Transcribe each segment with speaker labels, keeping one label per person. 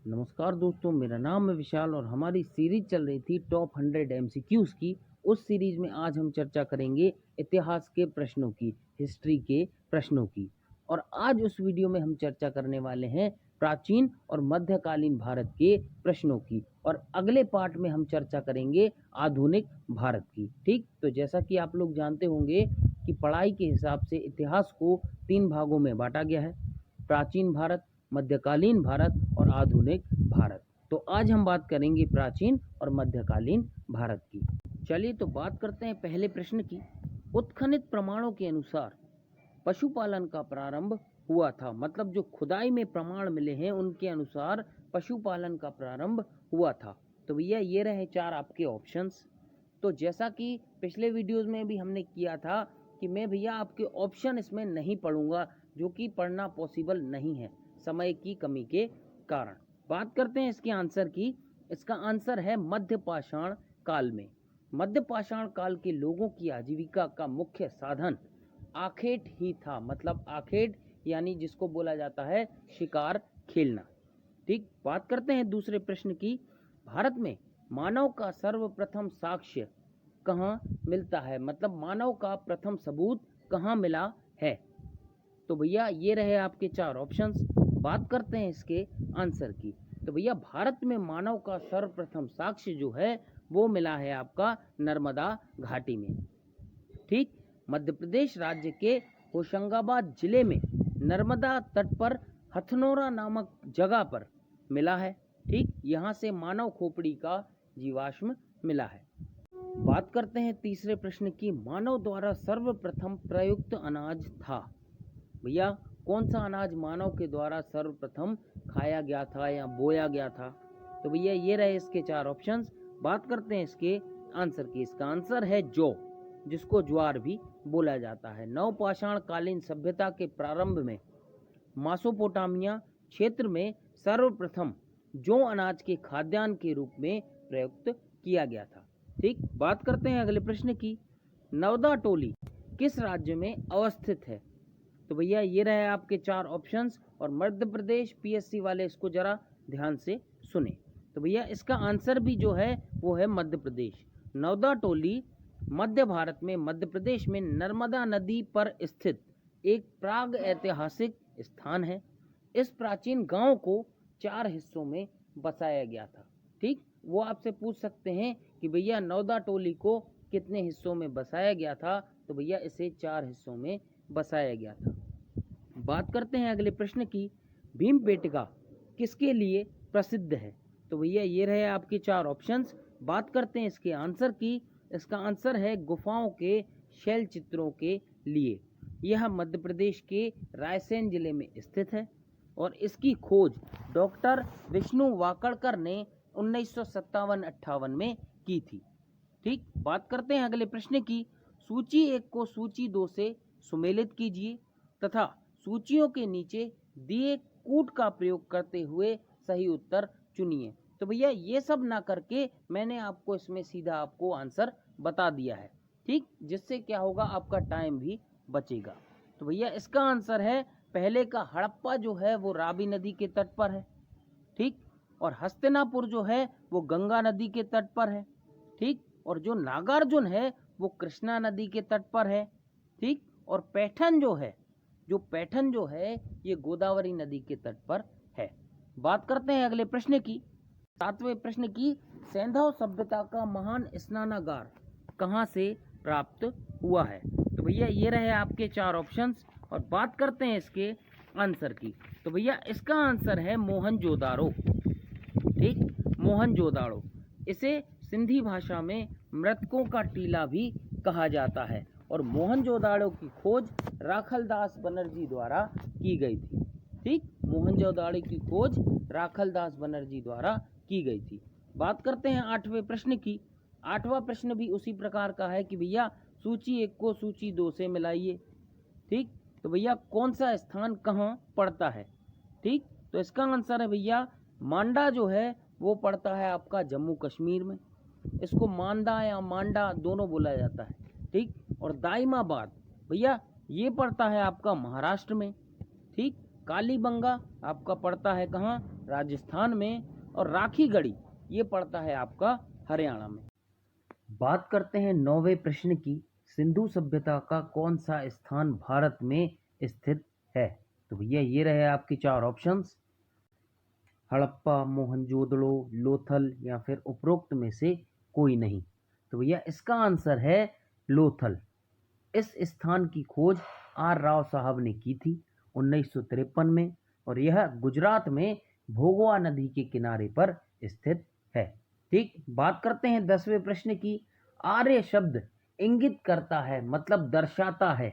Speaker 1: नमस्कार दोस्तों, मेरा नाम है विशाल और हमारी सीरीज चल रही थी टॉप 100 एमसीक्यूज की। उस सीरीज में आज हम चर्चा करेंगे इतिहास के प्रश्नों की, हिस्ट्री के प्रश्नों की। और आज उस वीडियो में हम चर्चा करने वाले हैं प्राचीन और मध्यकालीन भारत के प्रश्नों की, और अगले पार्ट में हम चर्चा करेंगे आधुनिक भारत की। ठीक, तो जैसा कि आप लोग जानते होंगे कि पढ़ाई के हिसाब से इतिहास को 3 भागों में बांटा गया है: प्राचीन भारत, मध्यकालीन भारत और आधुनिक भारत। तो आज हम बात करेंगे प्राचीन और मध्यकालीन भारत की। चलिए तो बात करते हैं पहले प्रश्न की। उत्खनित प्रमाणों के अनुसार पशुपालन का प्रारंभ हुआ था, मतलब जो खुदाई में प्रमाण मिले हैं उनके अनुसार पशुपालन का प्रारंभ हुआ था। तो भैया ये रहे 4 आपके ऑप्शंस। तो जैसा कि पिछले वीडियोस में भी हमने किया था कि मैं भैया आपके ऑप्शन इसमें नहीं पढ़ूंगा, जो कि पढ़ना पॉसिबल नहीं है समय की कमी के कारण। बात करते हैं इसके आंसर की। इसका आंसर है मध्य पाषाण काल में। मध्य पाषाण काल के लोगों की आजीविका का मुख्य साधन आखेट ही था, मतलब आखेट यानी जिसको बोला जाता है शिकार खेलना। ठीक, बात करते हैं दूसरे प्रश्न की। भारत में मानव का सर्वप्रथम साक्ष्य कहाँ मिलता है, मतलब मानव का प्रथम सबूत कहाँ मिला है? तो भैया ये रहे आपके 4 ऑप्शंस। बात करते हैं इसके आंसर की। तो भैया भारत में मानव का सर्वप्रथम साक्ष्य जो है वो मिला है आपका नर्मदा घाटी में। ठीक, मध्य प्रदेश राज्य के होशंगाबाद जिले में नर्मदा तट पर हथनोरा नामक जगह पर मिला है। ठीक, यहाँ से मानव खोपड़ी का जीवाश्म मिला है। बात करते हैं तीसरे प्रश्न की। मानव द्वारा सर्वप्रथम प्रयुक्त अनाज था। भैया कौन सा अनाज मानव के द्वारा सर्वप्रथम खाया गया था या बोया गया था? तो भैया ये रहे इसके 4 ऑप्शंस। बात करते हैं इसके आंसर की। इसका आंसर है जौ, जिसको ज्वार भी बोला जाता है। नवपाषाण कालीन सभ्यता के प्रारंभ में मेसोपोटामिया क्षेत्र में सर्वप्रथम जौ अनाज के खाद्यान्न के रूप में प्रयुक्त किया गया था। ठीक, बात करते हैं अगले प्रश्न की। नवदा टोली किस राज्य में अवस्थित है? तो भैया ये रहे आपके 4 ऑप्शंस, और मध्य प्रदेश पीएससी वाले इसको जरा ध्यान से सुने। तो भैया इसका आंसर भी जो है वो है मध्य प्रदेश। नवदा टोली मध्य भारत में मध्य प्रदेश में नर्मदा नदी पर स्थित एक प्राग ऐतिहासिक स्थान है। इस प्राचीन गांव को 4 हिस्सों में बसाया गया था। ठीक, वो आपसे पूछ सकते हैं कि भैया नवदा टोली को कितने हिस्सों में बसाया गया था? तो भैया इसे 4 हिस्सों में बसाया गया था। बात करते हैं अगले प्रश्न की। भीमबेटका किसके लिए प्रसिद्ध है? तो भैया ये रहे आपके 4 ऑप्शंस। बात करते हैं इसके आंसर की। इसका आंसर है गुफाओं के शैल चित्रों के लिए। यह मध्य प्रदेश के रायसेन जिले में स्थित है और इसकी खोज डॉक्टर विष्णु वाकड़कर ने 1957-58 में की थी। ठीक, बात करते हैं अगले प्रश्न की। सूची 1 को सूची 2 से सुमेलित कीजिए तथा सूचियों के नीचे दिए कूट का प्रयोग करते हुए सही उत्तर चुनिए। तो भैया ये सब ना करके मैंने आपको इसमें सीधा आपको आंसर बता दिया है। ठीक, जिससे क्या होगा, आपका टाइम भी बचेगा। तो भैया इसका आंसर है पहले का हड़प्पा जो है वो रावी नदी के तट पर है। ठीक, और हस्तिनापुर जो है वो गंगा नदी के तट पर है। ठीक, और जो नागार्जुन है वो कृष्णा नदी के तट पर है। ठीक, और पैठन जो है ये गोदावरी नदी के तट पर है। बात करते हैं अगले प्रश्न की, 7वें प्रश्न की। सैंधव सभ्यता का महान स्नानागार कहाँ से प्राप्त हुआ है? तो भैया ये रहे आपके 4 ऑप्शंस, और बात करते हैं इसके आंसर की। तो भैया इसका आंसर है मोहनजोदाड़ो। ठीक, मोहनजोदाड़ो, इसे सिंधी भाषा में मृतकों का टीला भी कहा जाता है, और मोहनजोदाड़ो की खोज राखलदास बनर्जी द्वारा की गई थी। ठीक, मोहनजोदाड़ो की खोज राखलदास बनर्जी द्वारा की गई थी। बात करते हैं 8वें प्रश्न की। 8वां प्रश्न भी उसी प्रकार का है कि भैया सूची 1 को सूची 2 से मिलाइए। ठीक, तो भैया कौन सा स्थान कहाँ पड़ता है? ठीक, तो इसका आंसर है भैया मांडा जो है वो पड़ता है आपका जम्मू कश्मीर में। इसको मांडा या मांडा दोनों बोला जाता है। ठीक, और दाइमाबाद भैया ये पड़ता है आपका महाराष्ट्र में। ठीक, कालीबंगा आपका पड़ता है कहाँ? राजस्थान में। और राखीगढ़ी ये पड़ता है आपका हरियाणा में। बात करते हैं 9वें प्रश्न की। सिंधु सभ्यता का कौन सा स्थान भारत में स्थित है? तो भैया ये रहे आपके 4 ऑप्शंस, हड़प्पा, मोहनजोदड़ो, लोथल या फिर उपरोक्त में से कोई नहीं। तो भैया इसका आंसर है लोथल। इस स्थान की खोज आर राव साहब ने की थी 1953 में और यह गुजरात में भोगवा नदी के किनारे पर स्थित है। ठीक, बात करते हैं 10वें प्रश्न की। आर्य शब्द इंगित करता है मतलब दर्शाता है।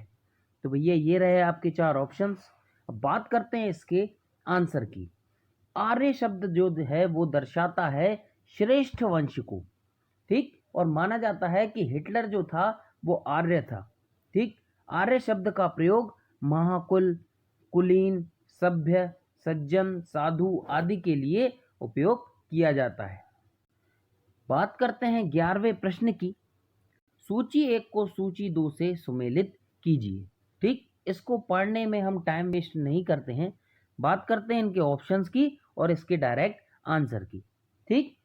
Speaker 1: तो भैया ये रहे आपके 4 ऑप्शंस। अब बात करते हैं इसके आंसर की। आर्य शब्द जो है वो दर्शाता है श्रेष्ठ वंश को। ठीक, और माना जाता है कि हिटलर जो था वो आर्य था। ठीक, आर्य शब्द का प्रयोग महाकुल, कुलीन, सभ्य, सज्जन, साधु आदि के लिए उपयोग किया जाता है। बात करते हैं 11वें प्रश्न की। सूची 1 को सूची 2 से सुमेलित कीजिए। ठीक, इसको पढ़ने में हम टाइम वेस्ट नहीं करते हैं, बात करते हैं इनके ऑप्शंस की और इसके डायरेक्ट आंसर की। ठीक,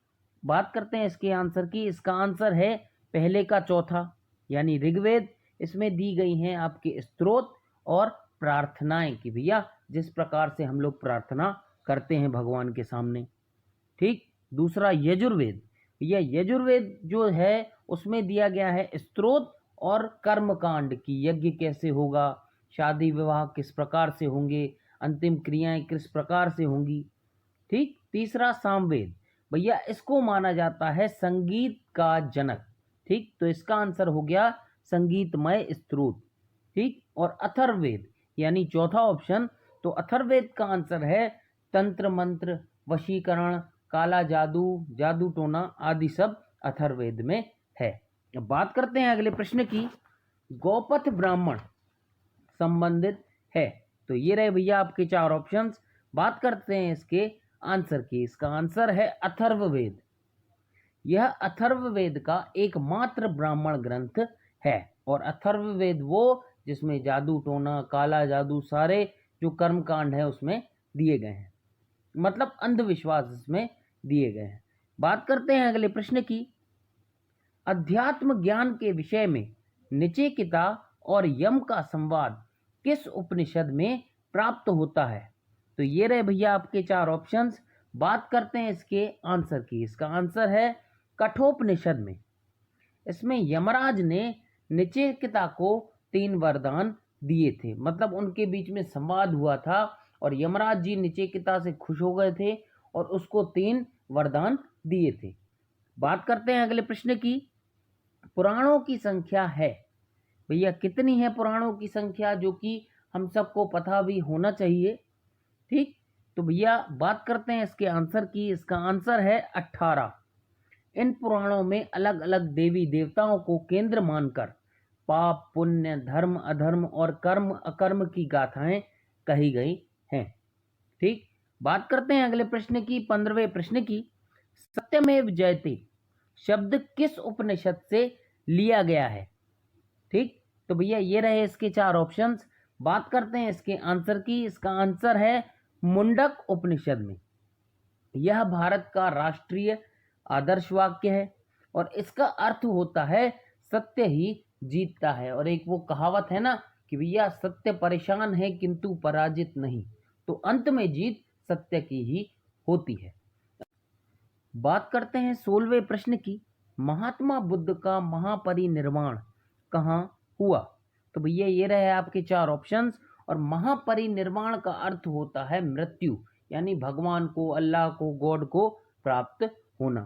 Speaker 1: बात करते हैं इसके आंसर की। इसका आंसर है पहले का चौथा यानी ऋग्वेद। इसमें दी गई हैं आपके स्तोत्र और प्रार्थनाएं कि भैया जिस प्रकार से हम लोग प्रार्थना करते हैं भगवान के सामने। ठीक, दूसरा यजुर्वेद। भैया यजुर्वेद जो है उसमें दिया गया है स्तोत्र और कर्मकांड की, यज्ञ कैसे होगा, शादी विवाह किस प्रकार से होंगे, अंतिम क्रियाएं किस प्रकार से होंगी। ठीक, तीसरा सामवेद। भैया इसको माना जाता है संगीत का जनक। ठीक, तो इसका आंसर हो गया संगीतमय स्तोत्र। ठीक, और अथर्ववेद यानी चौथा ऑप्शन, तो अथर्ववेद का आंसर है तंत्र मंत्र, वशीकरण, काला जादू, जादू टोना आदि सब अथर्ववेद में है। अब बात करते हैं अगले प्रश्न की। गौपथ ब्राह्मण संबंधित है। तो ये रहे भैया आपके 4 ऑप्शंस। बात करते हैं इसके आंसर की। इसका आंसर है अथर्ववेद। यह अथर्ववेद का एकमात्र ब्राह्मण ग्रंथ है और अथर्ववेद वो जिसमें जादू टोना, काला जादू सारे जो कर्मकांड है उसमें दिए गए हैं, मतलब अंधविश्वास इसमें दिए गए हैं। बात करते हैं अगले प्रश्न की। अध्यात्म ज्ञान के विषय में निचेकिता और यम का संवाद किस उपनिषद में प्राप्त होता है? तो ये रहे भैया आपके 4 ऑप्शंस। बात करते हैं इसके आंसर की। इसका आंसर है कठोपनिषद में। इसमें यमराज ने निचेकिता को 3 वरदान दिए थे, मतलब उनके बीच में संवाद हुआ था और यमराज जी निचेकिता से खुश हो गए थे और उसको 3 वरदान दिए थे। बात करते हैं अगले प्रश्न की। पुराणों की संख्या है भैया कितनी है? पुराणों की संख्या जो कि हम सबको पता भी होना चाहिए। ठीक, तो भैया बात करते हैं इसके आंसर की। इसका आंसर है 18। इन पुराणों में अलग अलग देवी देवताओं को केंद्र मानकर पाप, पुण्य, धर्म, अधर्म और कर्म अकर्म की गाथाएं कही गई हैं। ठीक, बात करते हैं अगले प्रश्न की, 15वें प्रश्न की। सत्यमेव जयते शब्द किस उपनिषद से लिया गया है? ठीक, तो भैया ये रहे इसके 4 ऑप्शंस। बात करते हैं इसके आंसर की। इसका आंसर है मुंडक उपनिषद में। यह भारत का राष्ट्रीय आदर्श वाक्य है और इसका अर्थ होता है सत्य ही जीतता है। और एक वो कहावत है ना कि भैया सत्य परेशान है किंतु पराजित नहीं, तो अंत में जीत सत्य की ही होती है। बात करते हैं 16वें प्रश्न की। महात्मा बुद्ध का महापरिनिर्वाण कहाँ हुआ? तो भैया ये रहे आपके 4 ऑप्शंस। और महापरिनिर्वाण का अर्थ होता है मृत्यु, यानी भगवान को, अल्लाह को, गॉड को प्राप्त होना।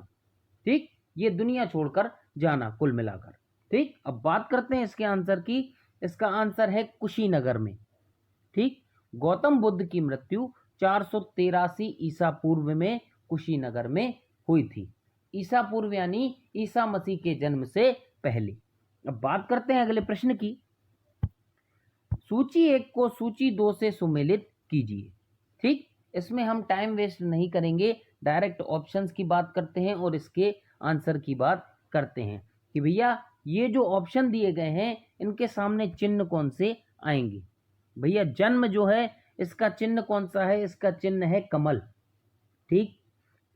Speaker 1: ठीक, ये दुनिया छोड़कर जाना कुल मिलाकर। ठीक, अब बात करते हैं इसके आंसर की। इसका आंसर है कुशीनगर में। ठीक, गौतम बुद्ध की मृत्यु 483 ईसा पूर्व में कुशीनगर में हुई थी। ईसा पूर्व यानी ईसा मसीह के जन्म से पहले। अब बात करते हैं अगले प्रश्न की। सूची 1 को सूची 2 से सुमेलित कीजिए। ठीक, इसमें हम टाइम वेस्ट नहीं करेंगे, डायरेक्ट ऑप्शंस की बात करते हैं और इसके आंसर की बात करते हैं कि भैया ये जो ऑप्शन दिए गए हैं इनके सामने चिन्ह कौन से आएंगे। भैया जन्म जो है इसका चिन्ह कौन सा है? इसका चिन्ह है कमल। ठीक।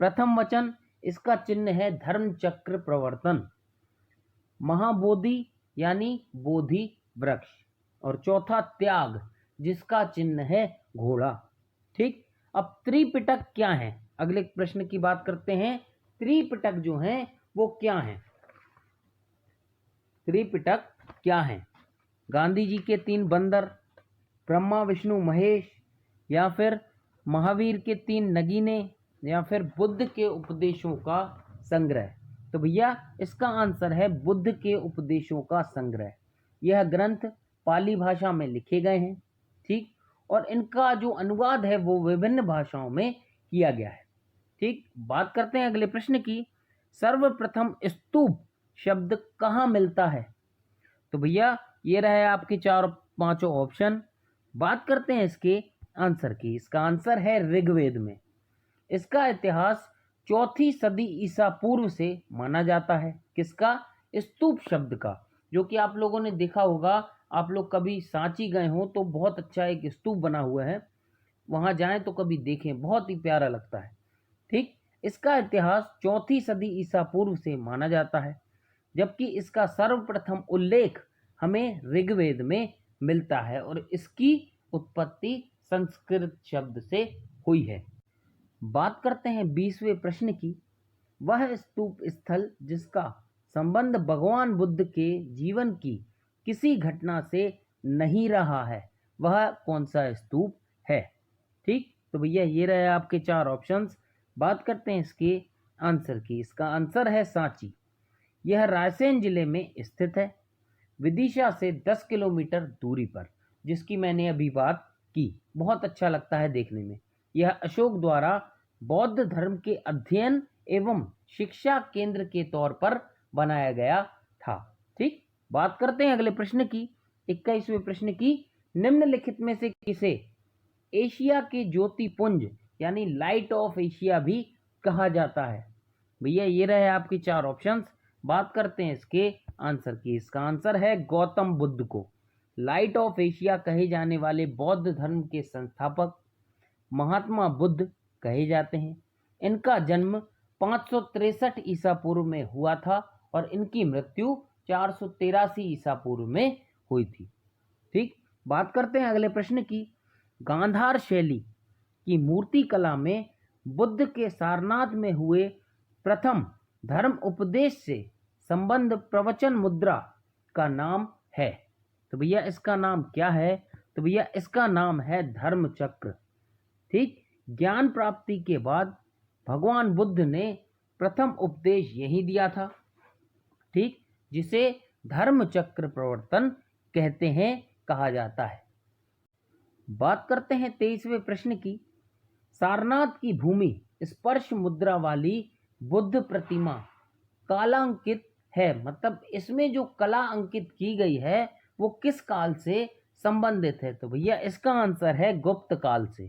Speaker 1: प्रथम वचन, इसका चिन्ह है धर्म चक्र प्रवर्तन। महाबोधि यानी बोधि वृक्ष। और चौथा त्याग, जिसका चिन्ह है घोड़ा। ठीक। अब त्रिपिटक क्या है? अगले प्रश्न की बात करते हैं। त्रिपिटक जो है वो क्या है? त्रिपिटक क्या है? गांधी जी के 3 बंदर, ब्रह्मा विष्णु महेश, या फिर महावीर के 3 नगीने, या फिर बुद्ध के उपदेशों का संग्रह? तो भैया इसका आंसर है बुद्ध के उपदेशों का संग्रह। यह ग्रंथ पाली भाषा में लिखे गए हैं। ठीक। और इनका जो अनुवाद है वो विभिन्न भाषाओं में किया गया है। ठीक। बात करते हैं अगले प्रश्न की। सर्वप्रथम स्तूप शब्द कहाँ मिलता है? तो भैया ये रहे आपके 4-5 ऑप्शन। बात करते हैं इसके आंसर की। इसका आंसर है ऋग्वेद में। इसका इतिहास 4वीं सदी ईसा पूर्व से माना जाता है। किसका? स्तूप शब्द का। जो कि आप लोगों ने देखा होगा, आप लोग कभी सांची गए हो तो बहुत अच्छा एक स्तूप बना हुआ है, वहां जाएं तो कभी देखें, बहुत ही प्यारा लगता है। ठीक। इसका इतिहास 4वीं सदी ईसा पूर्व से माना जाता है, जबकि इसका सर्वप्रथम उल्लेख हमें ऋग्वेद में मिलता है और इसकी उत्पत्ति संस्कृत शब्द से हुई है। बात करते हैं 20वें प्रश्न की। वह स्तूप स्थल जिसका संबंध भगवान बुद्ध के जीवन की किसी घटना से नहीं रहा है, वह कौन सा स्तूप है? ठीक। तो भैया ये रहे आपके 4 ऑप्शंस। बात करते हैं इसके आंसर की। इसका आंसर है सांची। यह रायसेन जिले में स्थित है, विदिशा से 10 किलोमीटर दूरी पर, जिसकी मैंने अभी बात की। बहुत अच्छा लगता है देखने में। यह अशोक द्वारा बौद्ध धर्म के अध्ययन एवं शिक्षा केंद्र के तौर पर बनाया गया था। ठीक। बात करते हैं अगले प्रश्न की, 21वें प्रश्न की। निम्नलिखित में से किसे एशिया के ज्योतिपुंज यानी लाइट ऑफ एशिया भी कहा जाता है? भैया ये रहे आपके 4 ऑप्शंस। बात करते हैं इसके आंसर की। इसका आंसर है गौतम बुद्ध को लाइट ऑफ एशिया कहे जाने वाले बौद्ध धर्म के संस्थापक महात्मा बुद्ध कहे जाते हैं। इनका जन्म 563 ईसा पूर्व में हुआ था और इनकी मृत्यु 483 ईसा पूर्व में हुई थी। ठीक। बात करते हैं अगले प्रश्न की। गांधार शैली की मूर्ति कला में बुद्ध के सारनाथ में हुए प्रथम धर्म उपदेश से संबंध प्रवचन मुद्रा का नाम है। तो भैया इसका नाम क्या है? तो भैया इसका नाम है धर्म चक्र। ठीक। ज्ञान प्राप्ति के बाद भगवान बुद्ध ने प्रथम उपदेश यही दिया था। ठीक। जिसे धर्म चक्र प्रवर्तन कहते हैं, कहा जाता है। बात करते हैं 23वें प्रश्न की। सारनाथ की भूमि स्पर्श मुद्रा वाली बुद्ध प्रतिमा कालांकित है, मतलब इसमें जो कला अंकित की गई है वो किस काल से संबंधित है? तो भैया इसका आंसर है गुप्त काल से।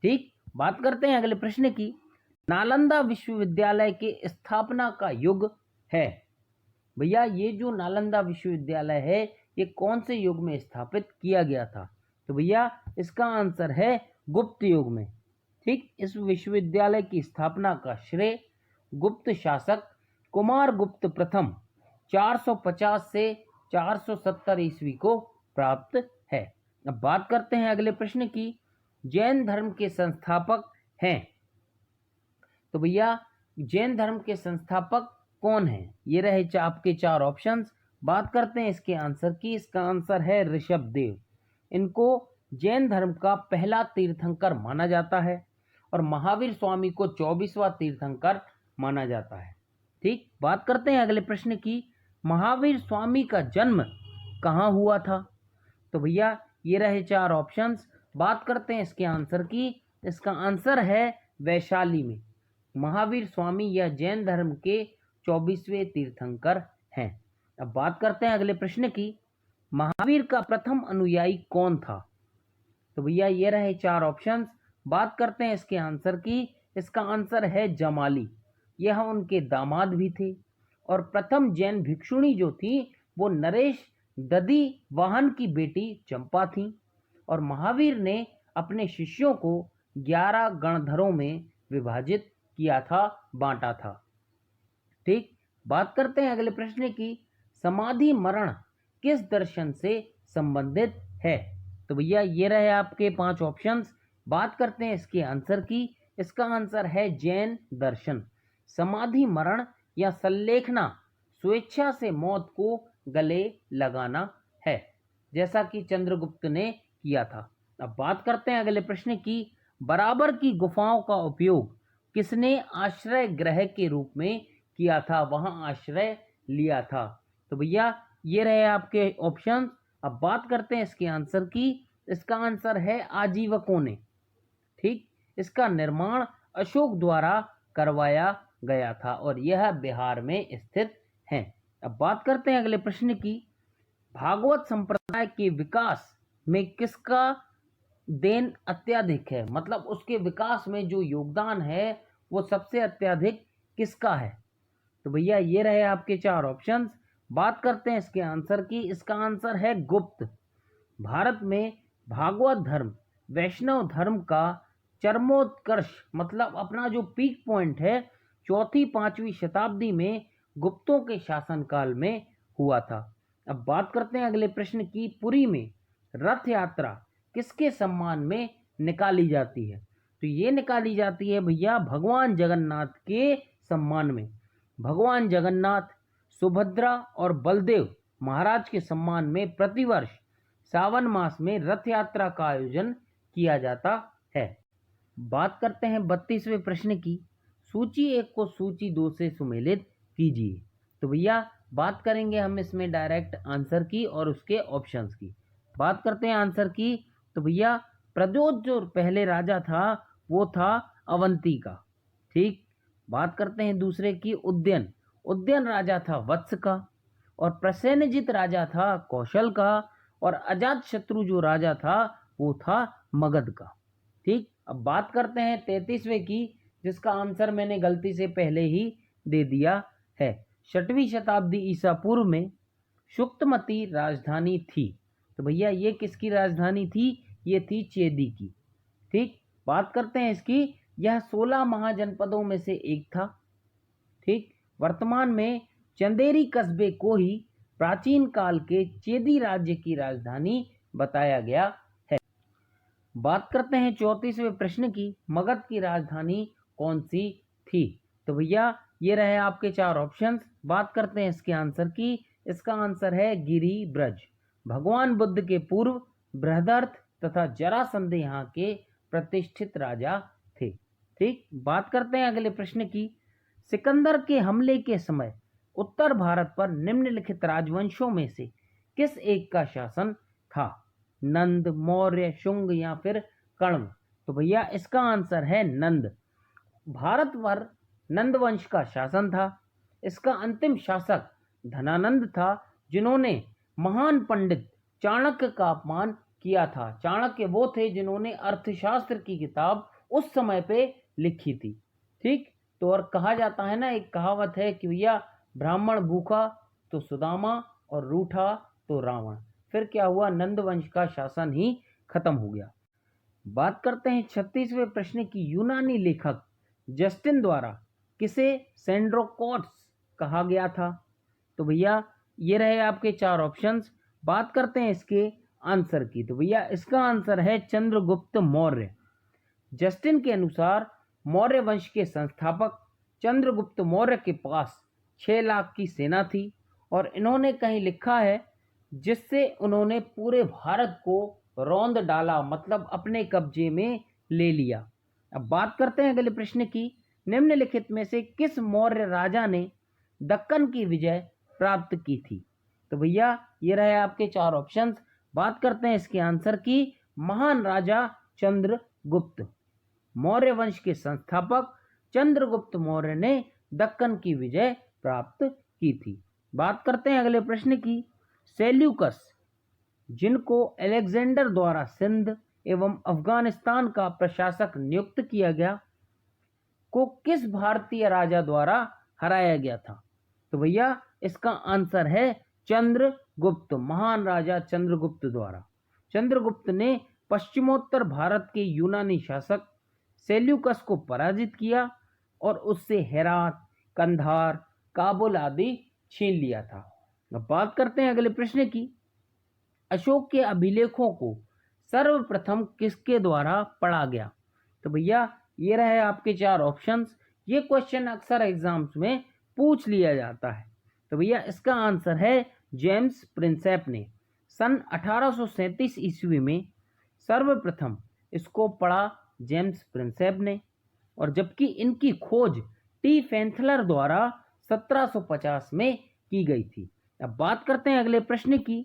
Speaker 1: ठीक। बात करते हैं अगले प्रश्न की। नालंदा विश्वविद्यालय के स्थापना का युग है। भैया ये जो नालंदा विश्वविद्यालय है ये कौन से युग में स्थापित किया गया था? तो भैया इसका आंसर है गुप्त युग में। ठीक। इस विश्वविद्यालय की स्थापना का श्रेय गुप्त शासक कुमार गुप्त प्रथम 450 से 470 ईस्वी को प्राप्त है। अब बात करते हैं अगले प्रश्न की। जैन धर्म के संस्थापक हैं। तो भैया जैन धर्म के संस्थापक कौन हैं? ये रहे आपके 4 ऑप्शंस। बात करते हैं इसके आंसर की। इसका आंसर है ऋषभदेव। इनको जैन धर्म का पहला तीर्थंकर माना जाता है और महावीर स्वामी को 24वां तीर्थंकर माना जाता है। ठीक। बात करते हैं अगले प्रश्न की। महावीर स्वामी का जन्म कहाँ हुआ था? तो भैया ये रहे 4 ऑप्शंस। बात करते हैं इसके आंसर की। इसका आंसर है वैशाली में। महावीर स्वामी यह जैन धर्म के 24वें तीर्थंकर हैं। अब बात करते हैं अगले प्रश्न की। महावीर का प्रथम अनुयायी कौन था? तो भैया ये रहे 4 ऑप्शंस। बात करते हैं इसके आंसर की। इसका आंसर है जमाली। यह उनके दामाद भी थे और प्रथम जैन भिक्षुणी जो थी वो नरेश दधी वाहन की बेटी चंपा थी। और महावीर ने अपने शिष्यों को 11 गणधरों में विभाजित किया था, बांटा था। ठीक, बात करते हैं अगले प्रश्न की, समाधि मरण किस दर्शन से संबंधित है? तो भैया ये रहे आपके 5 ऑप्शंस। बात करते हैं इसके आंसर की। इसका आंसर है जैन दर्शन। समाधि मरण या संलेखना स्वेच्छा से मौत को गले लगाना है, जैसा कि चंद्रगुप्त ने किया था। अब बात करते हैं अगले प्रश्न की, बराबर की गुफाओं का उपयोग किसने आश्रय गृह के रूप में किया था, वहां आश्रय लिया था? तो भैया ये रहे आपके ऑप्शन। अब बात करते हैं इसके आंसर की। इसका आंसर है आजीवकों ने। ठीक, इसका निर्माण अशोक द्वारा करवाया गया था और यह बिहार में स्थित है। अब बात करते हैं अगले प्रश्न की, भागवत संप्रदाय के विकास में किसका देन अत्यधिक है, मतलब उसके विकास में जो योगदान है वो सबसे अत्यधिक किसका है? तो भैया ये रहे आपके 4 ऑप्शंस। बात करते हैं इसके आंसर की। इसका आंसर है गुप्त। भारत में भागवत धर्म वैष्णव धर्म का चरमोत्कर्ष, मतलब अपना जो पीक पॉइंट है, 4वीं-5वीं शताब्दी में गुप्तों के शासनकाल में हुआ था। अब बात करते हैं अगले प्रश्न की, पुरी में रथ यात्रा किसके सम्मान में निकाली जाती है? तो ये निकाली जाती है भैया भगवान जगन्नाथ के सम्मान में। भगवान जगन्नाथ, सुभद्रा और बलदेव महाराज के सम्मान में प्रतिवर्ष सावन मास में रथ यात्रा का आयोजन किया जाता है। बात करते हैं 32वें प्रश्न की, सूची 1 को सूची 2 से सुमेलित कीजिए। तो भैया बात करेंगे हम इसमें डायरेक्ट आंसर की और उसके ऑप्शंस की। बात करते हैं आंसर की। तो भैया प्रद्योत जो पहले राजा था वो था अवंती का। ठीक, बात करते हैं दूसरे की, उद्यन। उद्यन राजा था वत्स का, और प्रसेनजित राजा था कौशल का, और अजात शत्रु जो राजा था वो था मगध का। ठीक, अब बात करते हैं 33वें की, जिसका आंसर मैंने गलती से पहले ही दे दिया है। 6वीं शताब्दी ईसा पूर्व में शुक्तमती राजधानी थी। तो भैया ये किसकी राजधानी थी? ये थी चेदी की। ठीक, बात करते हैं इसकी। यह 16 महाजनपदों में से एक था। ठीक, वर्तमान में चंदेरी कस्बे को ही प्राचीन काल के चेदी राज्य की राजधानी बताया गया है। बात करते हैं 34वें प्रश्न की, मगध की राजधानी कौन सी थी? तो भैया ये रहे आपके 4 ऑप्शंस। बात करते हैं इसके आंसर की। इसका आंसर है गिरि ब्रज। भगवान बुद्ध के पूर्व बृहदर्थ तथा जरासंध यहाँ के प्रतिष्ठित राजा थे। ठीक, बात करते हैं अगले प्रश्न की, सिकंदर के हमले के समय उत्तर भारत पर निम्नलिखित राजवंशों में से किस एक का शासन था? नंद, मौर्य, शुंग या फिर कण्व? तो भैया इसका आंसर है नंद। भारत पर नंद वंश का शासन था। इसका अंतिम शासक धनानंद था, जिन्होंने महान पंडित चाणक्य का अपमान किया था। चाणक्य वो थे जिन्होंने अर्थशास्त्र की किताब उस समय पे लिखी थी। ठीक, तो और कहा जाता है ना, एक कहावत है कि भैया ब्राह्मण भूखा तो सुदामा और रूठा तो रावण। फिर क्या हुआ? नंद वंश का शासन ही खत्म हो गया। बात करते हैं 36वें प्रश्न की, यूनानी लेखक जस्टिन द्वारा किसे सेंड्रोकॉट्स कहा गया था? तो भैया ये रहे आपके 4 ऑप्शंस। बात करते हैं इसके आंसर की। तो भैया इसका आंसर है चंद्रगुप्त मौर्य। जस्टिन के अनुसार मौर्य वंश के संस्थापक चंद्रगुप्त मौर्य के पास 6 लाख की सेना थी, और इन्होंने कहीं लिखा है जिससे उन्होंने पूरे भारत को रौंद डाला, मतलब अपने कब्जे में ले लिया। अब बात करते हैं अगले प्रश्न की, निम्नलिखित में से किस मौर्य राजा ने दक्कन की विजय प्राप्त की थी? तो भैया ये रहे आपके 4 ऑप्शंस। बात करते हैं इसके आंसर की। महान राजा चंद्रगुप्त, मौर्य वंश के संस्थापक चंद्रगुप्त मौर्य ने दक्कन की विजय प्राप्त की थी। बात करते हैं अगले प्रश्न की, सेल्यूकस, जिनको अलेक्जेंडर द्वारा सिंध एवं अफगानिस्तान का प्रशासक नियुक्त किया गया, को किस भारतीय राजा द्वारा हराया गया था? तो भैया इसका आंसर है चंद्रगुप्त, महान राजा चंद्रगुप्त द्वारा। चंद्रगुप्त ने पश्चिमोत्तर भारत के यूनानी शासक सेल्यूकस को पराजित किया और उससे हेरात, कंधार, काबुल आदि छीन लिया था। अब बात करते हैं अगले प्रश्न की। अशोक के अभिलेखों को सर्वप्रथम किसके द्वारा पढ़ा गया? तो भैया ये रहे आपके चार ऑप्शंस। ये क्वेश्चन अक्सर एग्जाम्स में पूछ लिया जाता है। तो भैया इसका आंसर है जेम्स प्रिंसेप ने सन 1837 ईस्वी में सर्वप्रथम इसको पढ़ा जेम्स प्रिंसेप ने, और जबकि इनकी खोज टी फेंथलर द्वारा 1750 में की गई थी। अब बात करते हैं अगले प्रश्न की।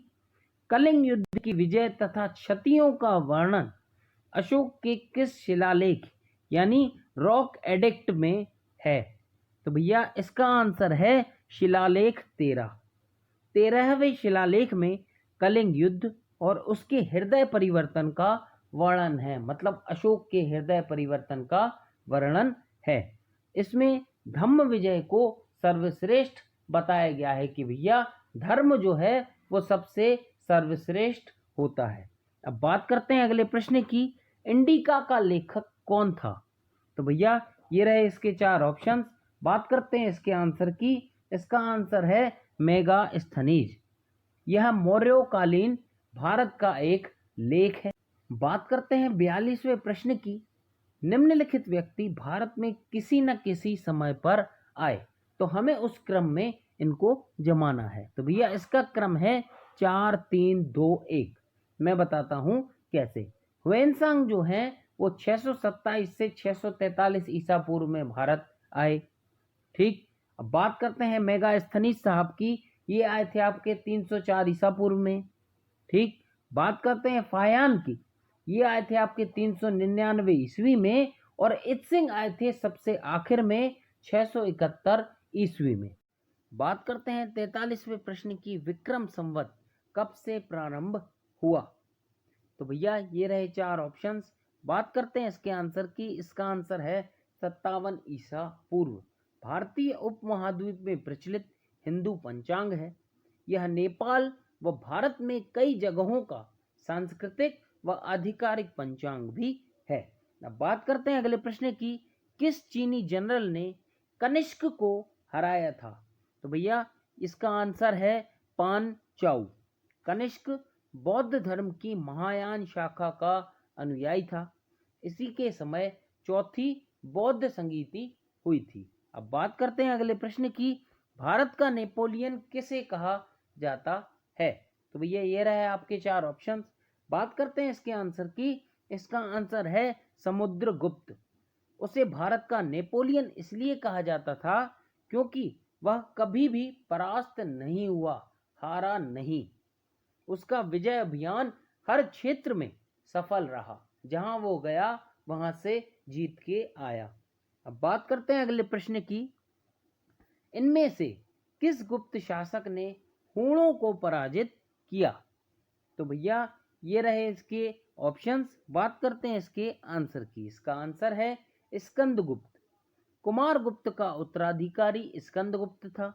Speaker 1: कलिंग युद्ध की विजय तथा क्षतियों का वर्णन अशोक के किस शिलालेख यानी रॉक एडिक्ट में है? तो भैया इसका आंसर है शिलालेख 13वें शिलालेख में कलिंग युद्ध और उसके हृदय परिवर्तन का वर्णन है, मतलब अशोक के हृदय परिवर्तन का वर्णन है। इसमें धम्म विजय को सर्वश्रेष्ठ बताया गया है कि भैया धर्म जो है वो सबसे सर्वश्रेष्ठ होता है। अब बात करते हैं अगले प्रश्न की। इंडिका का लेखक कौन था? तो भैया ये रहे इसके चार ऑप्शंस। बात करते हैं इसके आंसर की। इसका आंसर है मेगास्थनीज। यह मौर्योकालीन भारत का एक लेख है। बात करते हैं 42वें प्रश्न की। निम्नलिखित व्यक्ति भारत में किसी न किसी समय पर आए, तो हमें उस क्रम में इनको जमाना है। तो भैया इसका क्रम है 4 3 2 1। मैं बताता हूं कैसे। ह्वेनसांग जो है वो 627 से 643 ईसा पूर्व में भारत आए। ठीक। अब बात करते हैं मेगास्थनीज साहब की। ये आए थे आपके 304 ईसा पूर्व में। ठीक। बात करते हैं फायान की। ये आए थे आपके 399 ईस्वी में, और इत्सिंग आए थे सबसे आखिर में 671 ईस्वी में। बात करते हैं 43वें प्रश्न की। विक्रम संवत कब से प्रारंभ हुआ? तो भैया ये रहे चार ऑप्शंस। बात करते हैं इसके आंसर की। इसका आंसर है 57 ईसा पूर्व। भारतीय उपमहाद्वीप में प्रचलित हिंदू पंचांग है। यह नेपाल व भारत में कई जगहों का सांस्कृतिक व आधिकारिक पंचांग भी है। अब बात करते हैं अगले प्रश्न की। किस चीनी जनरल ने कनिष्क को हराया था? तो भैया इसका आंसर है पान चाउ। कनिष्क बौद्ध धर्म की महायान शाखा का अनुयायी था। इसी के समय चौथी बौद्ध संगीति हुई थी। अब बात करते हैं अगले प्रश्न की। भारत का नेपोलियन किसे कहा जाता है? तो भैया ये रहे आपके चार ऑप्शंस। बात करते हैं इसके आंसर की। इसका आंसर है समुद्रगुप्त। उसे भारत का नेपोलियन इसलिए कहा जाता था क्योंकि वह कभी भी परास्त नहीं हुआ, हारा नहीं। उसका विजय अभियान हर क्षेत्र में सफल रहा, जहां वो गया वहां से जीत के आया। अब बात करते हैं अगले प्रश्न की। इनमें से किस गुप्त शासक ने हूणों को पराजित किया? तो भैया ये रहे इसके ऑप्शंस। बात करते हैं इसके आंसर की। इसका आंसर है स्कंदगुप्त। कुमारगुप्त का उत्तराधिकारी स्कंदगुप्त था।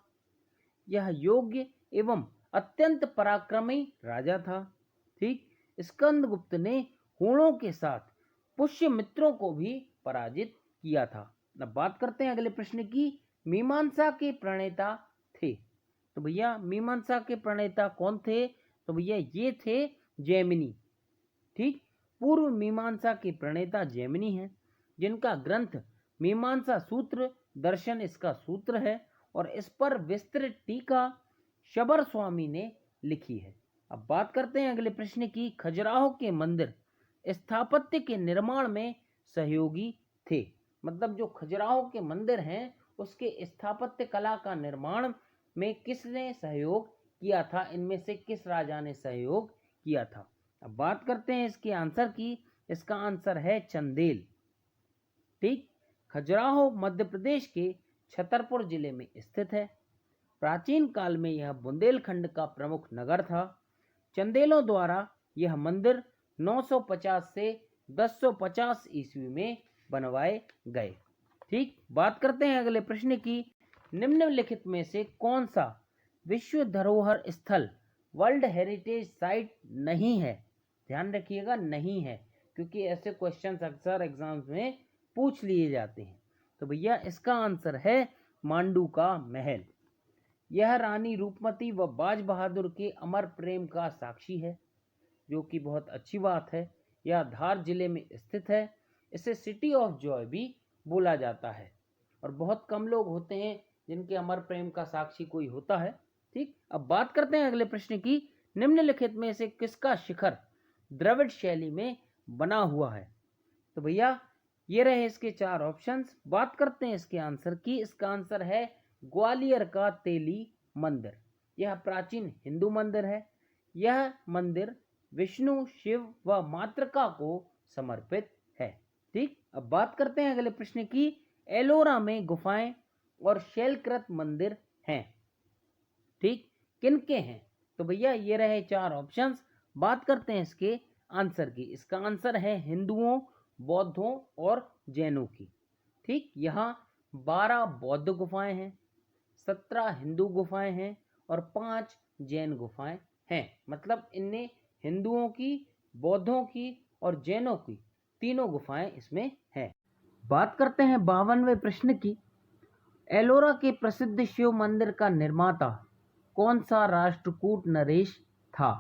Speaker 1: यह योग्य एवं अत्यंत पराक्रमी राजा था। ठीक। स्कंदगुप्त ने हूणों के साथ पुष्यमित्रों को भी पराजित किया था। अब बात करते हैं अगले प्रश्न की। मीमांसा के प्रणेता थे? तो भैया मीमांसा के प्रणेता कौन थे? तो भैया ये थे जैमिनी। ठीक। पूर्व मीमांसा के प्रणेता जैमिनी हैं, जिनका ग्रंथ मीमांसा सूत्र दर्शन इसका सूत्र है, और इस पर विस्तृत टीका शबर स्वामी ने लिखी है। अब बात करते हैं अगले प्रश्न की। खजुराहो के मंदिर स्थापत्य के निर्माण में सहयोगी थे? मतलब जो खजुराहो के मंदिर हैं उसके स्थापत्य कला का निर्माण में किसने सहयोग किया था? इनमें से किस राजा ने सहयोग किया था? अब बात करते हैं इसके आंसर की। इसका आंसर है चंदेल। ठीक। खजुराहो मध्य प्रदेश के छतरपुर जिले में स्थित है। प्राचीन काल में यह बुंदेलखंड का प्रमुख नगर था। चंदेलों द्वारा यह मंदिर 950 से 1050 ईस्वी में बनवाए गए। ठीक। बात करते हैं अगले प्रश्न की। निम्नलिखित में से कौन सा विश्व धरोहर स्थल वर्ल्ड हेरिटेज साइट नहीं है? ध्यान रखिएगा नहीं है, क्योंकि ऐसे क्वेश्चंस अक्सर एग्जाम्स में पूछ लिए जाते हैं। तो भैया इसका आंसर है मांडू का महल। यह रानी रूपमती व बाज बहादुर के अमर प्रेम का साक्षी है, जो कि बहुत अच्छी बात है। यह धार जिले में स्थित है। इसे सिटी ऑफ जॉय भी बोला जाता है, और बहुत कम लोग होते हैं जिनके अमर प्रेम का साक्षी कोई होता है। ठीक, अब बात करते हैं अगले प्रश्न की। निम्नलिखित में से किसका शिखर द्रविड़ शैली में बना हुआ है? तो भैया ये रहे इसके चार ऑप्शंस। बात करते हैं इसके आंसर की। इसका आंसर है ग्वालियर का तेली मंदिर। यह प्राचीन हिंदू मंदिर है। यह मंदिर विष्णु, शिव व मातृका को समर्पित है। ठीक, अब बात करते हैं अगले प्रश्न की। एलोरा में गुफाएं और शैलकृत मंदिर हैं। ठीक, किनके हैं? तो भैया ये रहे चार ऑप्शंस। बात करते हैं इसके आंसर की। इसका आंसर है हिंदुओं, बौद्धों और जैनों की। ठीक, यहाँ 12 बौद्ध गुफाएं हैं, 17 हिंदू गुफाएं हैं और 5 जैन गुफाएं हैं। मतलब इनने हिंदुओं की, बौद्धों की और जैनों की तीनों गुफाएं इसमें हैं। बात करते हैं 52वें प्रश्न की। एलोरा के प्रसिद्ध शिव मंदिर का निर्माता कौन सा राष्ट्रकूट नरेश था?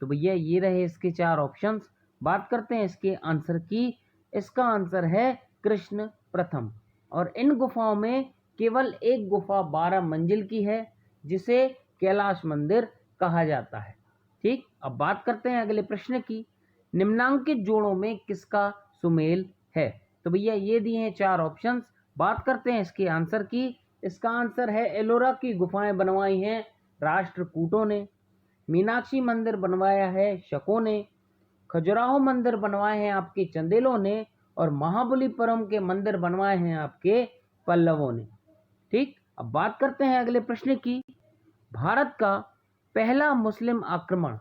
Speaker 1: तो भैया ये रहे इसके चार ऑप्शंस। बात करते हैं इसके आंसर की। इसका आंसर है कृष्ण प्रथम। और इन गुफाओं में केवल एक गुफा 12 मंजिल की है, जिसे कैलाश मंदिर कहा जाता है। ठीक, अब बात करते हैं अगले प्रश्न की। निम्नांकित जोड़ों में किसका सुमेल है? तो भैया ये दिए हैं चार ऑप्शंस। बात करते हैं इसके आंसर की। इसका आंसर है एलोरा की गुफाएं बनवाई हैं राष्ट्रकूटों ने, मीनाक्षी मंदिर बनवाया है शकों ने, खजुराहो मंदिर बनवाए हैं आपके चंदेलों ने, और महाबलीपुरम के मंदिर बनवाए हैं आपके पल्लवों ने। ठीक, अब बात करते हैं अगले प्रश्न की। भारत का पहला मुस्लिम आक्रमण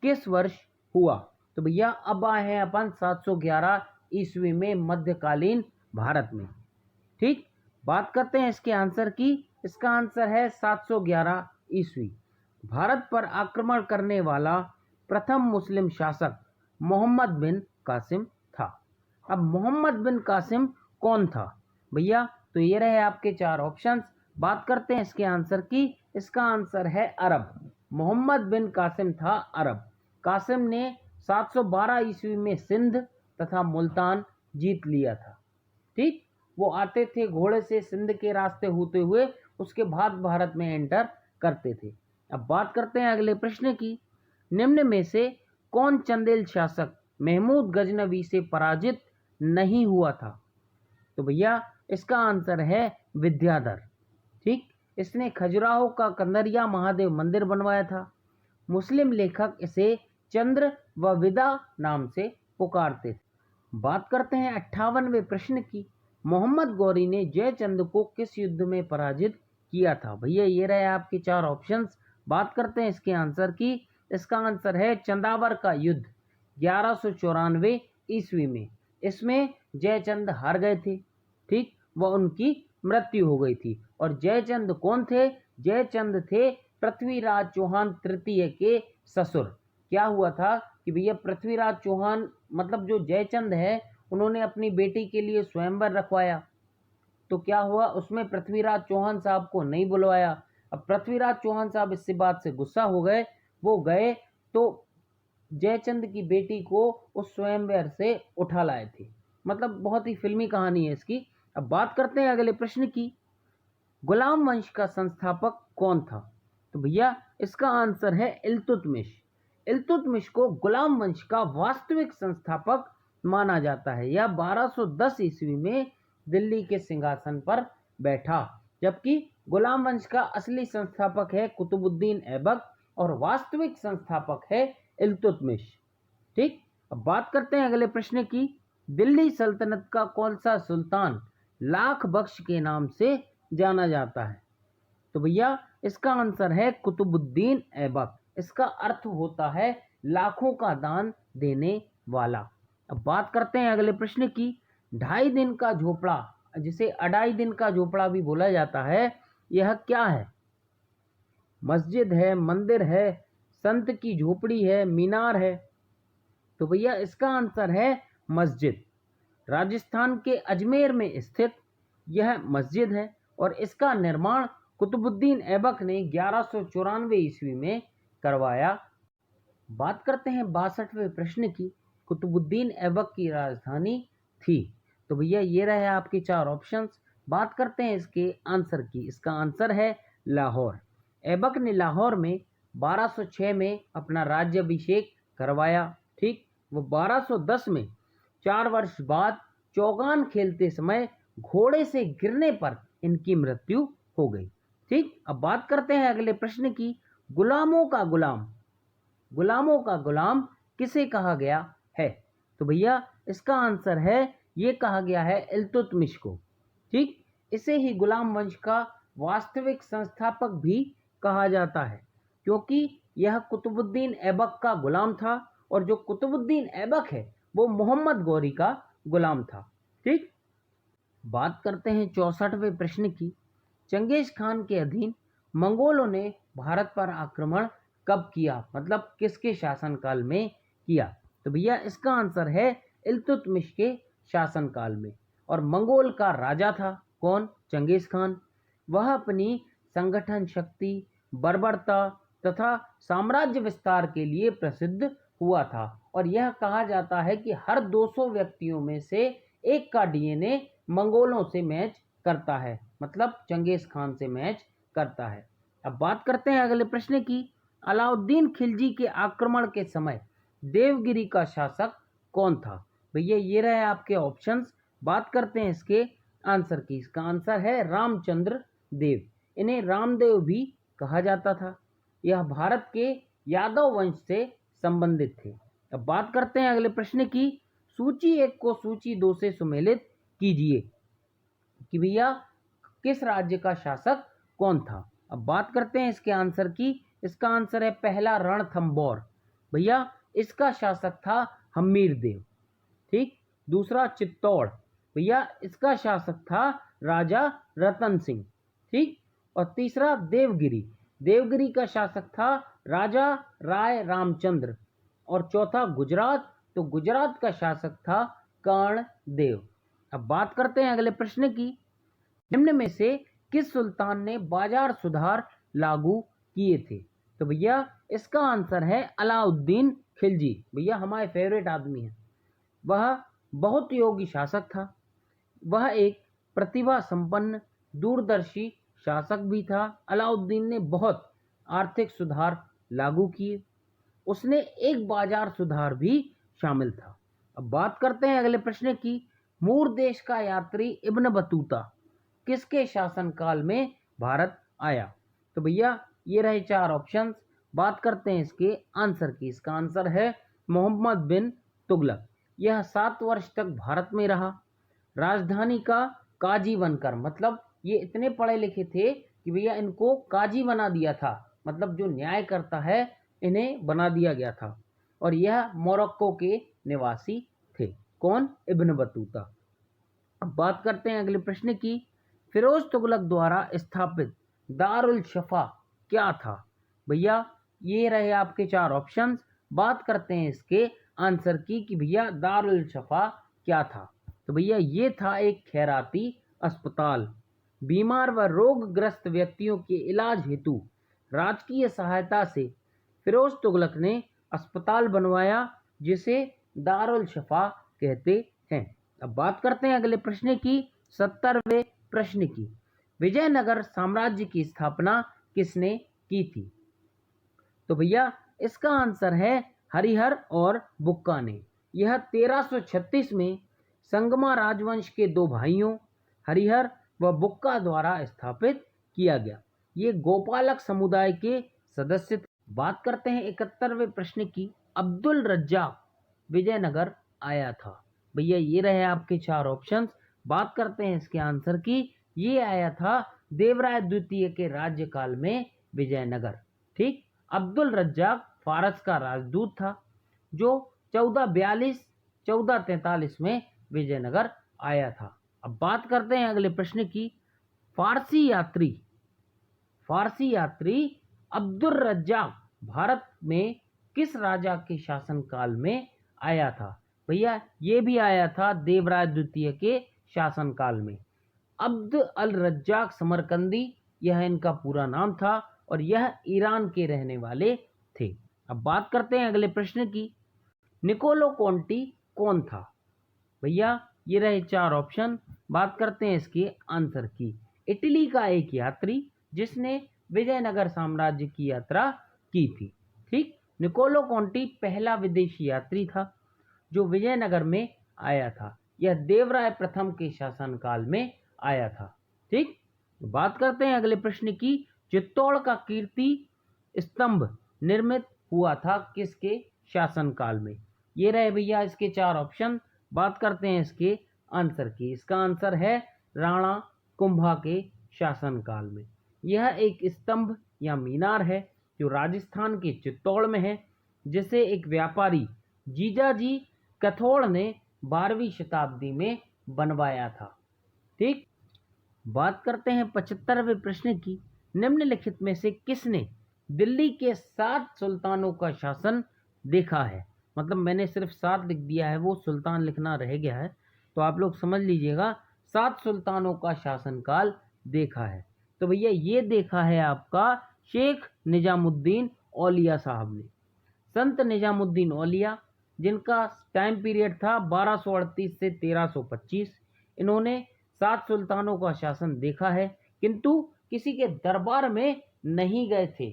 Speaker 1: किस वर्ष हुआ? तो भैया अब आए हैं अपन 711 ईस्वी में मध्यकालीन भारत में। ठीक, बात करते हैं इसके आंसर की। इसका आंसर है 711 ईस्वी। भारत पर आक्रमण करने वाला प्रथम मुस्लिम शासक मोहम्मद बिन कासिम था। अब मोहम्मद बिन कासिम कौन था भैया? तो ये रहे आपके चार ऑप्शंस। बात करते हैं इसके आंसर की। इसका आंसर है अरब। मोहम्मद बिन कासिम था अरब। कासिम ने 712 ईस्वी में सिंध तथा मुल्तान जीत लिया था। ठीक, वो आते थे घोड़े से सिंध के रास्ते होते हुए, उसके बाद भारत में एंटर करते थे। अब बात करते हैं अगले प्रश्न की। निम्न में से कौन चंदेल शासक महमूद गजनवी से पराजित नहीं हुआ था? तो भैया इसका आंसर है विद्याधर। ठीक, इसने खजुराहो का कंदरिया महादेव मंदिर बनवाया था। मुस्लिम लेखक इसे चंद्र व विदा नाम से पुकारते थे। बात करते हैं 58वें प्रश्न की। मोहम्मद गौरी ने जयचंद को किस युद्ध में पराजित किया था? भैया ये रहे आपके चार ऑप्शंस। बात करते हैं इसके आंसर की। इसका आंसर है चंदावर का युद्ध 1194 ईस्वी में। इसमें जयचंद हार गए थे। ठीक, वह उनकी मृत्यु हो गई थी। और जयचंद कौन थे? जयचंद थे पृथ्वीराज चौहान तृतीय के ससुर। क्या हुआ था कि भैया पृथ्वीराज चौहान मतलब जो जयचंद है, उन्होंने अपनी बेटी के लिए स्वयंवर रखवाया। तो क्या हुआ, उसमें पृथ्वीराज चौहान साहब को नहीं बुलवाया। अब पृथ्वीराज चौहान साहब इससे बात से गुस्सा हो गए। वो गए तो जयचंद की बेटी को उस स्वयंवर से उठा लाए थे। मतलब बहुत ही फिल्मी कहानी है इसकी। अब बात करते हैं अगले प्रश्न की। गुलाम वंश का संस्थापक कौन था? तो भैया इसका आंसर है इल्तुतमिश। इल्तुतमिश को गुलाम वंश का वास्तविक संस्थापक माना जाता है। यह 1210 ईस्वी में दिल्ली के सिंहासन पर बैठा, जबकि गुलाम वंश का असली संस्थापक है कुतुबुद्दीन ऐबक और वास्तविक संस्थापक है इल्तुतमिश। ठीक, अब बात करते हैं अगले प्रश्न की। दिल्ली सल्तनत का कौन सा सुल्तान लाख बख्श के नाम से जाना जाता है? तो भैया इसका आंसर है कुतुबुद्दीन ऐबक। इसका अर्थ होता है लाखों का दान देने वाला। अब बात करते हैं अगले प्रश्न की। 2.5 दिन का झोपड़ा, जिसे 2.5 दिन का झोपड़ा भी बोला जाता है, यह क्या है? मस्जिद है, मंदिर है, संत की झोपड़ी है, मीनार है? तो भैया इसका आंसर है मस्जिद। राजस्थान के अजमेर में स्थित यह मस्जिद है और इसका निर्माण कुतुबुद्दीन ऐबक ने 1194 ईस्वी में करवाया। बात करते हैं 62वें प्रश्न की। कुतुबुद्दीन ऐबक की राजधानी थी। तो भैया ये रहे आपके चार ऑप्शंस। बात करते हैं इसके आंसर की। इसका आंसर है लाहौर। ऐबक ने लाहौर में 1206 में अपना राज्याभिषेक करवाया। ठीक, वो 1210 में 4 वर्ष बाद चौगान खेलते समय घोड़े से गिरने पर इनकी मृत्यु हो गई। ठीक, अब बात करते हैं अगले प्रश्न की। गुलामों का गुलाम किसे कहा गया है? तो भैया इसका आंसर है, ये कहा गया है इल्तुतमिश को। ठीक, इसे ही गुलाम वंश का वास्तविक संस्थापक भी कहा जाता है, क्योंकि यह कुतुबुद्दीन ऐबक का गुलाम था और जो कुतुबुद्दीन ऐबक है वो मोहम्मद गौरी का गुलाम था। ठीक, बात करते हैं 64वें प्रश्न की। चंगेज खान के अधीन मंगोलों ने भारत पर आक्रमण कब किया, मतलब किसके शासनकाल में किया? तो भैया इसका आंसर है इल्तुतमिश के शासनकाल में। और मंगोल का राजा था कौन? Genghis Khan. वह अपनी संगठन शक्ति, बर्बरता तथा साम्राज्य विस्तार के लिए प्रसिद्ध हुआ था और यह कहा जाता है कि हर 200 व्यक्तियों में से एक का डीएनए मंगोलों से मैच करता है, मतलब चंगेज खान से मैच करता है। अब बात करते हैं अगले प्रश्न की। अलाउद्दीन खिलजी के आक्रमण के समय देवगिरी का शासक कौन था? भैया ये रहे आपके ऑप्शंस। बात करते हैं इसके आंसर की। इसका आंसर है रामचंद्र देव। इन्हें रामदेव भी कहा जाता था। यह भारत के यादव वंश से संबंधित थे। अब बात करते हैं अगले प्रश्न की। सूची 1 को सूची 2 से सुमेलित कीजिए कि भैया किस राज्य का शासक कौन था। अब बात करते हैं इसके आंसर की। इसका आंसर है पहला रणथंबोर। भैया इसका शासक था हम्मीर देव। ठीक, दूसरा चित्तौड़। भैया इसका शासक था राजा रतन सिंह। ठीक, और तीसरा देवगिरी का शासक था राजा राय रामचंद्र। और चौथा गुजरात, तो गुजरात का शासक था कर्णदेव। अब बात करते हैं अगले प्रश्न की। निम्न में से किस सुल्तान ने बाजार सुधार लागू किए थे? तो भैया इसका आंसर है अलाउद्दीन खिलजी। भैया हमारे फेवरेट आदमी हैं। वह बहुत योगी शासक था। वह एक प्रतिभा संपन्न दूरदर्शी शासक भी था। अलाउद्दीन ने बहुत आर्थिक सुधार लागू किए। उसने एक बाजार सुधार भी शामिल था। अब बात करते हैं अगले प्रश्न की। मूर देश का यात्री इब्न बतूता किसके शासनकाल में भारत आया? तो भैया ये रहे चार ऑप्शंस। बात करते हैं इसके आंसर की। इसका आंसर है मोहम्मद बिन तुगलक। यह 7 वर्ष तक भारत में रहा, राजधानी का काजी बनकर। मतलब ये इतने पढ़े लिखे थे कि भैया इनको काजी बना दिया था, मतलब जो न्याय करता है इन्हें बना दिया गया था। और यह मोरक्को के निवासी थे। कौन? Ibn Battuta. अब बात करते हैं अगले प्रश्न की। फिरोज तुगलक द्वारा स्थापित दारुल शफा क्या था? भैया ये रहे आपके चार ऑप्शंस। बात करते हैं इसके आंसर की कि भैया दारुल शफा क्या था। तो भैया ये था एक खैराती अस्पताल। बीमार व रोगग्रस्त व्यक्तियों के इलाज हेतु राजकीय सहायता से फिरोज तुगलक ने अस्पताल बनवाया, जिसे दारुल शफा कहते हैं। अब बात करते हैं अगले प्रश्न की, 70वें प्रश्न की। विजयनगर साम्राज्य की स्थापना किसने की थी? तो भैया इसका आंसर है हरिहर और बुक्का ने। यह 1336 में संगमा राजवंश के 2 भाइयों हरिहर व बुक्का द्वारा स्थापित किया गया। ये गोपालक समुदाय के सदस्य थे। बात करते हैं 71वें प्रश्न की। अब्दुल रज्जाक विजयनगर आया था। भैया ये रहे आपके चार ऑप्शंस। बात करते हैं इसके आंसर की। ये आया था देवराय द्वितीय के राज्यकाल में विजयनगर। ठीक, अब्दुल रज्जाक फारस का राजदूत था जो 1442-1443 में विजयनगर आया था। अब बात करते हैं अगले प्रश्न की। फारसी यात्री अब्दुल रज्जाक भारत में किस राजा के शासनकाल में आया था? भैया ये भी आया था देवराय द्वितीय के शासनकाल में। अब्द अल रज्जाक समरकंदी यह इनका पूरा नाम था और यह ईरान के रहने वाले थे। अब बात करते हैं अगले प्रश्न की। निकोलो कॉन्टी कौन था? भैया ये रहे 4 ऑप्शन। बात करते हैं इसके आंसर की। इटली का एक यात्री जिसने विजयनगर साम्राज्य की यात्रा की थी। ठीक, निकोलो कॉन्टी पहला विदेशी यात्री था जो विजयनगर में आया था। यह देवराय प्रथम के शासनकाल में आया था। ठीक, बात करते हैं अगले प्रश्न की। चित्तौड़ का कीर्ति स्तंभ निर्मित हुआ था किसके शासनकाल में? ये रहे भैया इसके 4 ऑप्शन। बात करते हैं इसके आंसर की। इसका आंसर है राणा कुंभा के शासनकाल में। यह एक स्तंभ या मीनार है जो राजस्थान के चित्तौड़ में है, जिसे एक व्यापारी जीजाजी कथोड़ ने 12वीं शताब्दी में बनवाया था। ठीक, बात करते हैं 75वें प्रश्न की। निम्नलिखित में से किसने दिल्ली के 7 सुल्तानों का शासन देखा है? मतलब मैंने सिर्फ 7 लिख दिया है, वो सुल्तान लिखना रह गया है, तो आप लोग समझ लीजिएगा 7 सुल्तानों का शासनकाल देखा है। तो भैया ये देखा है आपका शेख निजामुद्दीन औलिया साहब ने। संत निजामुद्दीन औलिया, जिनका टाइम पीरियड था 1238 से 1325, इन्होंने 7 सुल्तानों का शासन देखा है, किंतु किसी के दरबार में नहीं गए थे।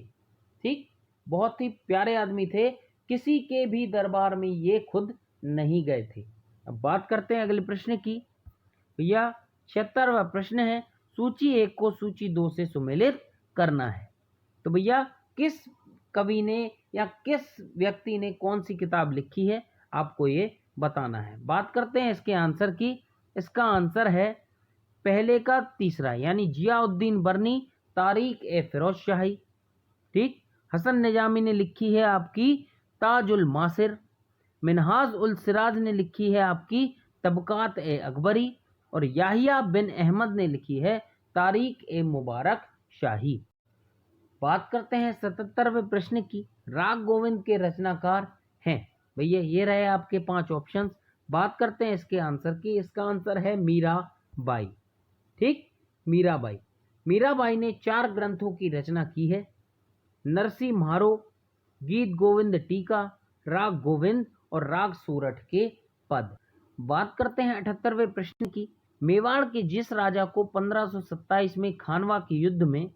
Speaker 1: ठीक, बहुत ही प्यारे आदमी थे, किसी के भी दरबार में ये खुद नहीं गए थे। अब बात करते हैं अगले प्रश्न की। भैया 76वां प्रश्न है, सूची 1 को सूची 2 से सुमेलित करना है। तो भैया किस कवि ने या किस व्यक्ति ने कौन सी किताब लिखी है, आपको ये बताना है। बात करते हैं इसके आंसर की। इसका आंसर है पहले का तीसरा, यानी जियाउद्दीन बर्नी तारीख ए फिरोज शाही। ठीक, हसन निजामी ने लिखी है आपकी ताजुल मासिर। मिनहाज उल सिराज ने लिखी है आपकी तबकात ए अकबरी। और याहिया बिन अहमद ने लिखी है तारीख ए मुबारक शाही। बात करते हैं 77वें प्रश्न की। राग गोविंद के रचनाकार हैं? भैया ये रहे आपके 5 ऑप्शंस। बात करते हैं इसके आंसर की। इसका आंसर है मीराबाई। ठीक, मीराबाई। मीराबाई ने 4 ग्रंथों की रचना की है, नरसी म्हारो, गीत गोविंद टीका, राग गोविंद और राग सूरठ के पद। बात करते हैं 78वें प्रश्न की। मेवाड़ के जिस राजा को 1527 में खानवा के युद्ध में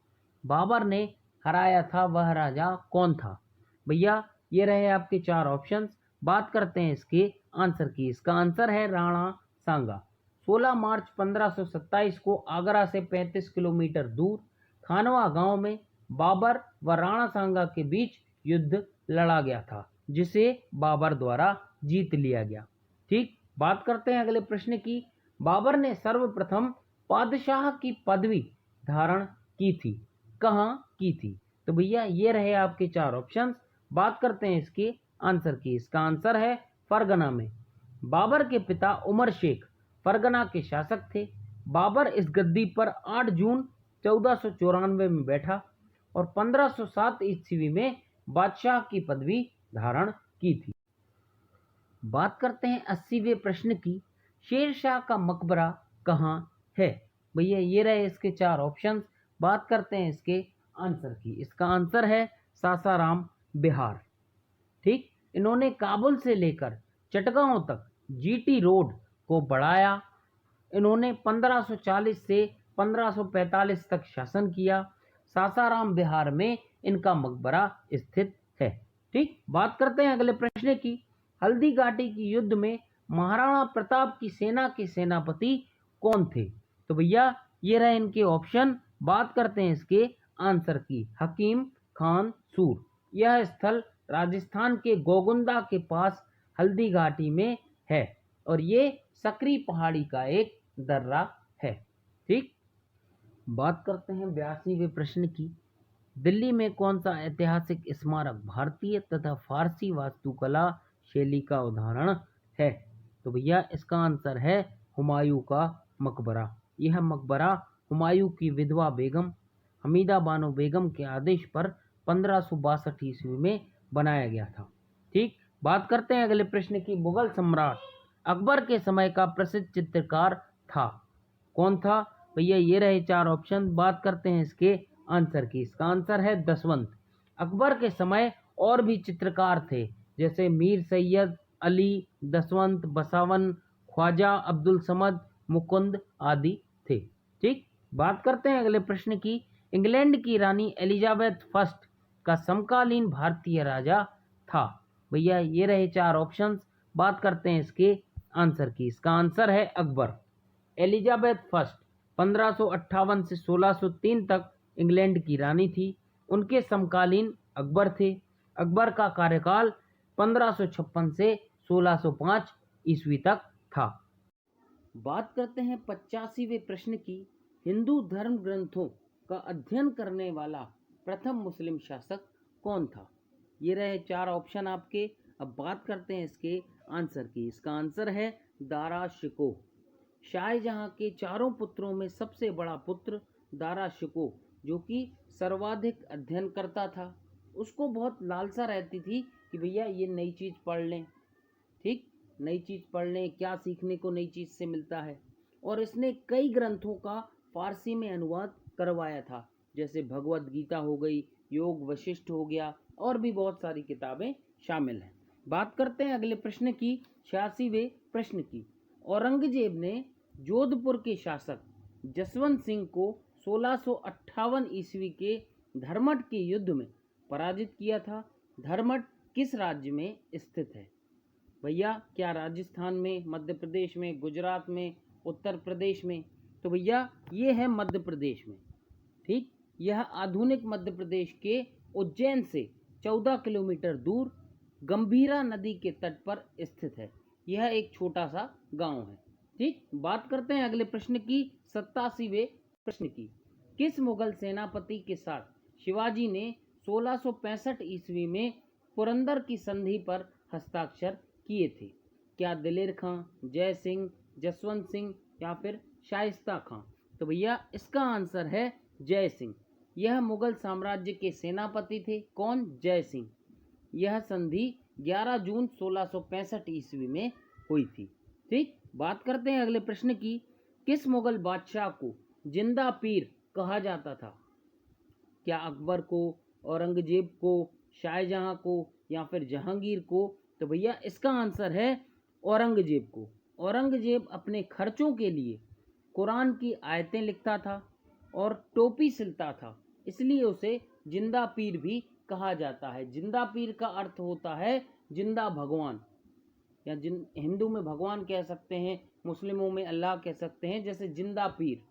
Speaker 1: बाबर ने हराया था, वह राजा कौन था? भैया ये रहे आपके 4 ऑप्शंस। बात करते हैं इसके आंसर की। इसका आंसर है राणा सांगा। 16 मार्च 1527 को आगरा से 35 किलोमीटर दूर खानवा गांव में बाबर व राणा सांगा के बीच युद्ध लड़ा गया था, जिसे बाबर द्वारा जीत लिया गया। ठीक, बात करते हैं अगले प्रश्न की। बाबर ने सर्वप्रथम पादशाह की पदवी धारण की थी, कहाँ की थी? तो भैया ये रहे आपके 4 ऑप्शंस। बात करते हैं इसके आंसर की। इसका आंसर है फरगना में। बाबर के पिता उमर शेख फरगना के शासक थे। बाबर इस गद्दी पर 8 जून 1494 में बैठा और 1507 ईस्वी में बादशाह की पदवी धारण की थी। बात करते हैं 80वें प्रश्न की। शेरशाह का मकबरा कहाँ है? भैया ये रहे इसके 4 ऑप्शंस। बात करते हैं इसके आंसर की। इसका आंसर है सासाराम, बिहार। ठीक, इन्होंने काबुल से लेकर चटगांव तक जीटी रोड को बढ़ाया। इन्होंने 1540 से 1545 तक शासन किया। सासाराम बिहार में इनका मकबरा स्थित है। ठीक, बात करते हैं अगले प्रश्न की। हल्दी घाटी की युद्ध में महाराणा प्रताप की सेना के सेनापति कौन थे? तो भैया ये रहे इनके ऑप्शन। बात करते हैं इसके आंसर की। हकीम खान सूर। यह स्थल राजस्थान के गोगुंदा के पास हल्दी घाटी में है और ये सकरी पहाड़ी का एक दर्रा है। ठीक, बात करते हैं 82वें प्रश्न की। दिल्ली में कौन सा ऐतिहासिक स्मारक भारतीय तथा फारसी वास्तुकला शैली का उदाहरण है? तो भैया इसका आंसर है हुमायूं का मकबरा। यह मकबरा हुमायूं की विधवा बेगम हमीदा बानो बेगम के आदेश पर 1562 ईस्वी में बनाया गया था। ठीक, बात करते हैं अगले प्रश्न की। मुगल सम्राट अकबर के समय का प्रसिद्ध चित्रकार था, कौन था? भैया ये रहे चार ऑप्शन। बात करते हैं इसके आंसर की। इसका आंसर है दसवंत। अकबर के समय और भी चित्रकार थे, जैसे मीर सैयद अली, दसवंत, बसावन, ख्वाजा अब्दुल समद, मुकुंद आदि थे। ठीक, बात करते हैं अगले प्रश्न की। इंग्लैंड की रानी एलिजाबेथ फर्स्ट का समकालीन भारतीय राजा था। भैया ये रहे चार ऑप्शंस। बात करते हैं इसके आंसर की। इसका आंसर है अकबर। एलिजाबेथ फर्स्ट 1558 से 1603 तक इंग्लैंड की रानी थी। उनके समकालीन अकबर थे। अकबर का कार्यकाल 1556 से 1605 ईस्वी तक था। बात करते हैं 85वें प्रश्न की। हिंदू धर्म ग्रंथों का अध्ययन करने वाला प्रथम मुस्लिम शासक कौन था? ये रहे चार ऑप्शन आपके। अब बात करते हैं इसके आंसर की। इसका आंसर है दारा शिको। शाहजहां के चारों पुत्रों में सबसे बड़ा पुत्र दारा शिको, जो कि सर्वाधिक अध्ययन करता था। उसको बहुत लालसा रहती थी कि भैया ये नई चीज़ पढ़ लें। ठीक, नई चीज़ पढ़ लें, क्या सीखने को नई चीज़ से मिलता है। और इसने कई ग्रंथों का फारसी में अनुवाद करवाया था, जैसे भगवत गीता हो गई, योग वशिष्ठ हो गया, और भी बहुत सारी किताबें शामिल हैं। बात करते हैं अगले प्रश्न की, 86वें प्रश्न की। औरंगजेब ने जोधपुर के शासक जसवंत सिंह को 1658 ईस्वी के धर्मट के युद्ध में पराजित किया था। धर्मट किस राज्य में स्थित है? भैया क्या राजस्थान में, मध्य प्रदेश में, गुजरात में, उत्तर प्रदेश में? तो भैया ये है मध्य प्रदेश में। ठीक, यह आधुनिक मध्य प्रदेश के उज्जैन से 14 किलोमीटर दूर गंभीरा नदी के तट पर स्थित है। यह एक छोटा सा गांव है। ठीक, बात करते हैं अगले प्रश्न की, 87वें प्रश्न की। किस मुगल सेनापति के साथ शिवाजी ने 1665 ईस्वी में पुरंदर की संधि पर हस्ताक्षर किए थे? क्या दिलेर खां, जय सिंह, जसवंत सिंह या फिर शाइस्ता खां? तो भैया इसका आंसर है जय सिंह। यह मुगल साम्राज्य के सेनापति थे। कौन? जय सिंह। यह संधि 11 जून 1665 ईस्वी में हुई थी। ठीक, बात करते हैं अगले प्रश्न की। किस मुगल बादशाह को जिंदा पीर कहा जाता था? क्या अकबर को, औरंगजेब को, शाहजहां को या फिर जहांगीर को? तो भैया इसका आंसर है औरंगजेब को। औरंगजेब अपने खर्चों के लिए कुरान की आयतें लिखता था और टोपी सिलता था, इसलिए उसे जिंदा पीर भी कहा जाता है। जिंदा पीर का अर्थ होता है जिंदा भगवान, या हिंदू में भगवान कह सकते हैं, मुस्लिमों में अल्लाह कह सकते हैं, जैसे जिंदा पीर।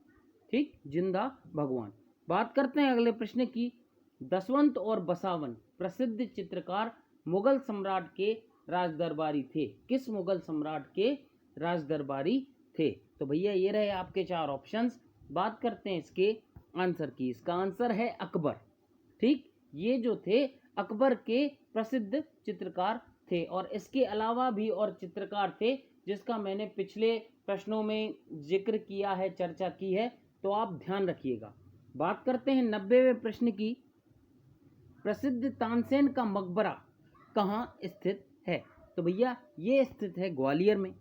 Speaker 1: ठीक, जिंदा भगवान। बात करते हैं अगले प्रश्न की। दसवंत और बसावन प्रसिद्ध चित्रकार मुगल सम्राट के राजदरबारी थे। किस मुगल सम्राट के राजदरबारी थे? तो भैया ये रहे आपके चार ऑप्शंस। बात करते हैं इसके आंसर की। इसका आंसर है अकबर। ठीक, ये जो थे अकबर के प्रसिद्ध चित्रकार थे, और इसके अलावा भी और चित्रकार थे जिसका मैंने पिछले प्रश्नों में जिक्र किया है, चर्चा की है, तो आप ध्यान रखिएगा। बात करते हैं 90वें प्रश्न की। प्रसिद्ध तानसेन का मकबरा कहाँ स्थित है? तो भैया ये स्थित है ग्वालियर में।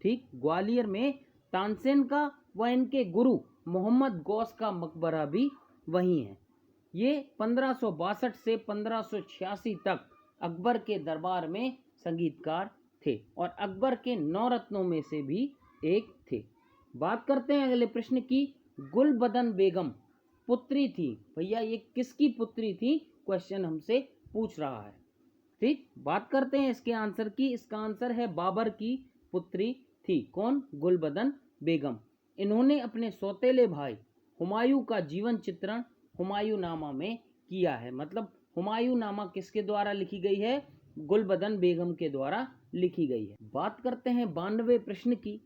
Speaker 1: ठीक, ग्वालियर में तानसेन का व इनके गुरु मोहम्मद गौस का मकबरा भी वहीं है। ये 1562 से 1586 तक अकबर के दरबार में संगीतकार थे और अकबर के 9 रत्नों में से भी एक थे। बात करते हैं अगले प्रश्न की। गुलबदन बेगम पुत्री थी। भैया ये किसकी पुत्री थी? क्वेश्चन हमसे पूछ रहा है। ठीक, बात करते हैं इसके आंसर की। इसका आंसर है बाबर की पुत्री थी। कौन? गुलबदन बेगम। इन्होंने अपने सौतेले भाई हुमायूं का जीवन चित्रण हुमायूंनामा में किया है। मतलब हुमायूंनामा किसके द्वारा लिखी गई है? गुलबदन बेगम के द्वारा लिखी गई है। बात करते हैं 92वें प्रश्न की।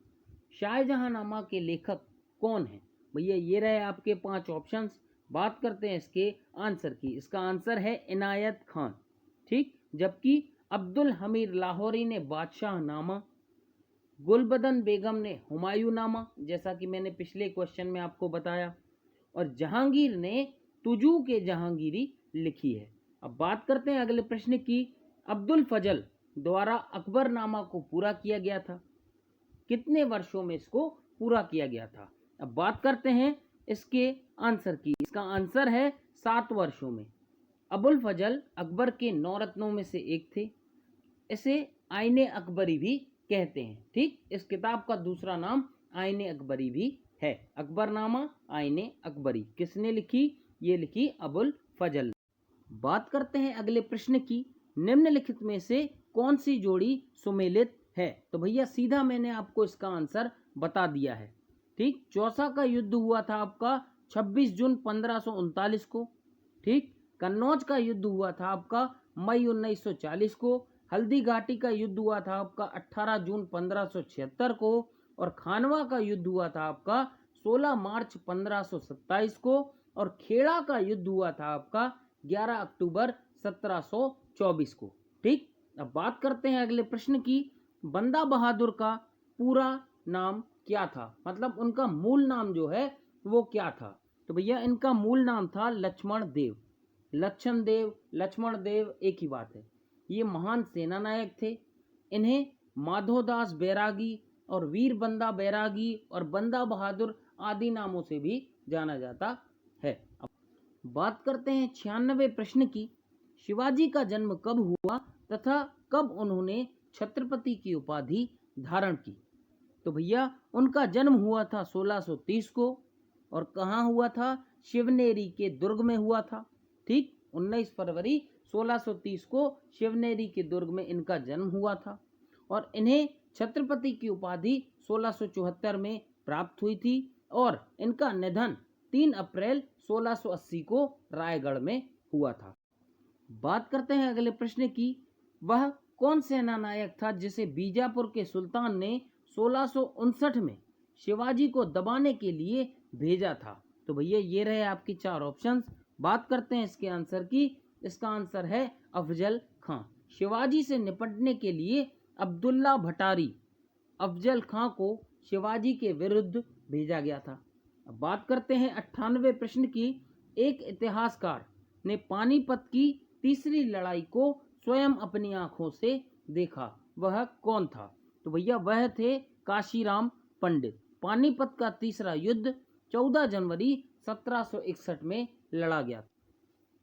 Speaker 1: शाहजहांनामा के लेखक कौन है? भैया ये रहे आपके 5 ऑप्शंस। बात करते हैं इसके आंसर की। इसका आंसर है इनायत खान। ठीक, जबकि अब्दुल हमीद लाहौरी ने बादशाहनामा, गुलबदन बेगम ने हुमायूंनामा, जैसा कि मैंने पिछले क्वेश्चन में आपको बताया, और जहांगीर ने तुजू के जहांगीरी लिखी है। अब बात करते हैं अगले प्रश्न की। अब्दुल फजल द्वारा अकबरनामा को पूरा किया गया था? कितने वर्षों में इसको पूरा किया गया था? अब बात करते हैं इसके आंसर की। इसका आंसर है 7 वर्षों में। अबुल फजल अकबर के 9 रत्नों में से एक थे। इसे आईने अकबरी भी कहते हैं। ठीक, इस किताब का दूसरा नाम आईने अकबरी भी है। अकबरनामा, आईने अकबरी किसने लिखी? ये लिखी अबुल फजल। बात करते हैं अगले प्रश्न की। निम्नलिखित में से कौन सी जोड़ी सुमेलित है? तो भैया सीधा मैंने आपको इसका आंसर बता दिया है। ठीक, चौसा का युद्ध हुआ था आपका 26 जून 1539 को। ठीक, कन्नौज का युद्ध हुआ था आपका मई 1940 को। हल्दी घाटी का युद्ध हुआ था आपका 18 जून 1576 को। और खानवा का युद्ध हुआ था आपका 16 मार्च 1527 को। और खेड़ा का युद्ध हुआ था आपका 11 अक्टूबर 1724 को। ठीक, अब बात करते हैं अगले प्रश्न की। बंदा बहादुर का पूरा नाम क्या था? मतलब उनका मूल नाम जो है वो क्या था? तो भैया इनका मूल नाम था लक्ष्मण देव। लक्षण देव, लक्ष्मण देव एक ही बात है। ये महान सेना नायक थे। इन्हें माधोदास बैरागी और वीर बंदा बैरागी और बंदा बहादुर आदि नामों से भी जाना जाता है। अब बात करते हैं 96वें प्रश्न की। शिवाजी का जन्म कब हुआ तथा कब उन्होंने छत्रपति की उपाधि धारण की? तो भैया उनका जन्म हुआ था 1630 को। और कहाँ हुआ था? शिवनेरी के दुर्ग में हुआ था। ठीक, 19 फरवरी 1630 को शिवनेरी के दुर्ग में इनका जन्म हुआ था। और इन्हें छत्रपति की उपाधि 1674 में प्राप्त हुई थी। और इनका निधन 3 अप्रैल 1680 को रायगढ़ में हुआ था। बात करते हैं अगले प्रश्न की। वह कौन सेना नायक था जिसे बीजापुर के सुल्तान ने 1659 में शिवाजी को दबाने के लिए भेजा था? तो भैया ये रहे आपके 4 ऑप्शंस। बात करते हैं इसके आंसर की। इसका आंसर है अफजल खां। शिवाजी से निपटने के लिए अब्दुल्ला भटारी अफजल खां को शिवाजी के विरुद्ध भेजा गया था। अब बात करते हैं 98वें प्रश्न की। एक इतिहासकार ने पानीपत की तीसरी लड़ाई को स्वयं अपनी आंखों से देखा, वह कौन था? तो भैया वह थे काशीराम पंडित। पानीपत का तीसरा युद्ध 14 जनवरी 1761 में लड़ा गया।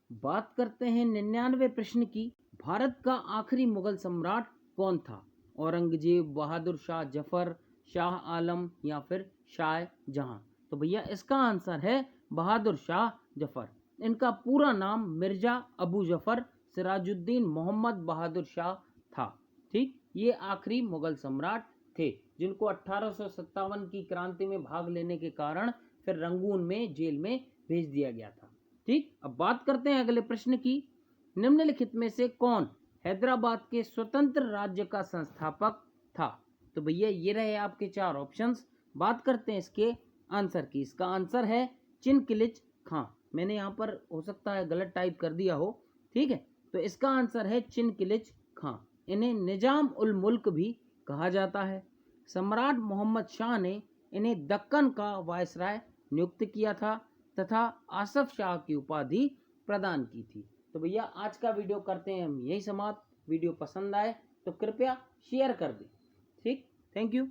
Speaker 1: बात करते हैं 99वें प्रश्न की। भारत का आखिरी मुगल सम्राट कौन था? औरंगजेब, बहादुर शाह जफर, शाह आलम या फिर शाह जहां? तो भैया इसका आंसर है बहादुर शाह जफर। इनका पूरा नाम मिर्जा अबू जफर सिराजुद्दीन मोहम्मद बहादुर शाह था। ठीक, ये आखिरी मुगल सम्राट थे जिनको 1857 की क्रांति में भाग लेने के कारण फिर रंगून में जेल में भेज दिया गया था। ठीक, अब बात करते हैं अगले प्रश्न की। निम्नलिखित में से कौन हैदराबाद के स्वतंत्र राज्य का संस्थापक था? तो भैया ये रहे आपके 4 ऑप्शंस। बात करते हैं इसके आंसर की। इसका आंसर है चिनकिलिच खां। मैंने यहाँ पर हो सकता है गलत टाइप कर दिया हो। ठीक है, तो इसका आंसर है चिनकिलिच खां। इन्हें निजाम उल मुल्क भी कहा जाता है। सम्राट मोहम्मद शाह ने इन्हें दक्कन का वायसराय नियुक्त किया था तथा आसफ शाह की उपाधि प्रदान की थी। तो भैया आज का वीडियो करते हैं हम यही समाप्त। वीडियो पसंद आए तो कृपया शेयर कर दें। ठीक, थैंक यू।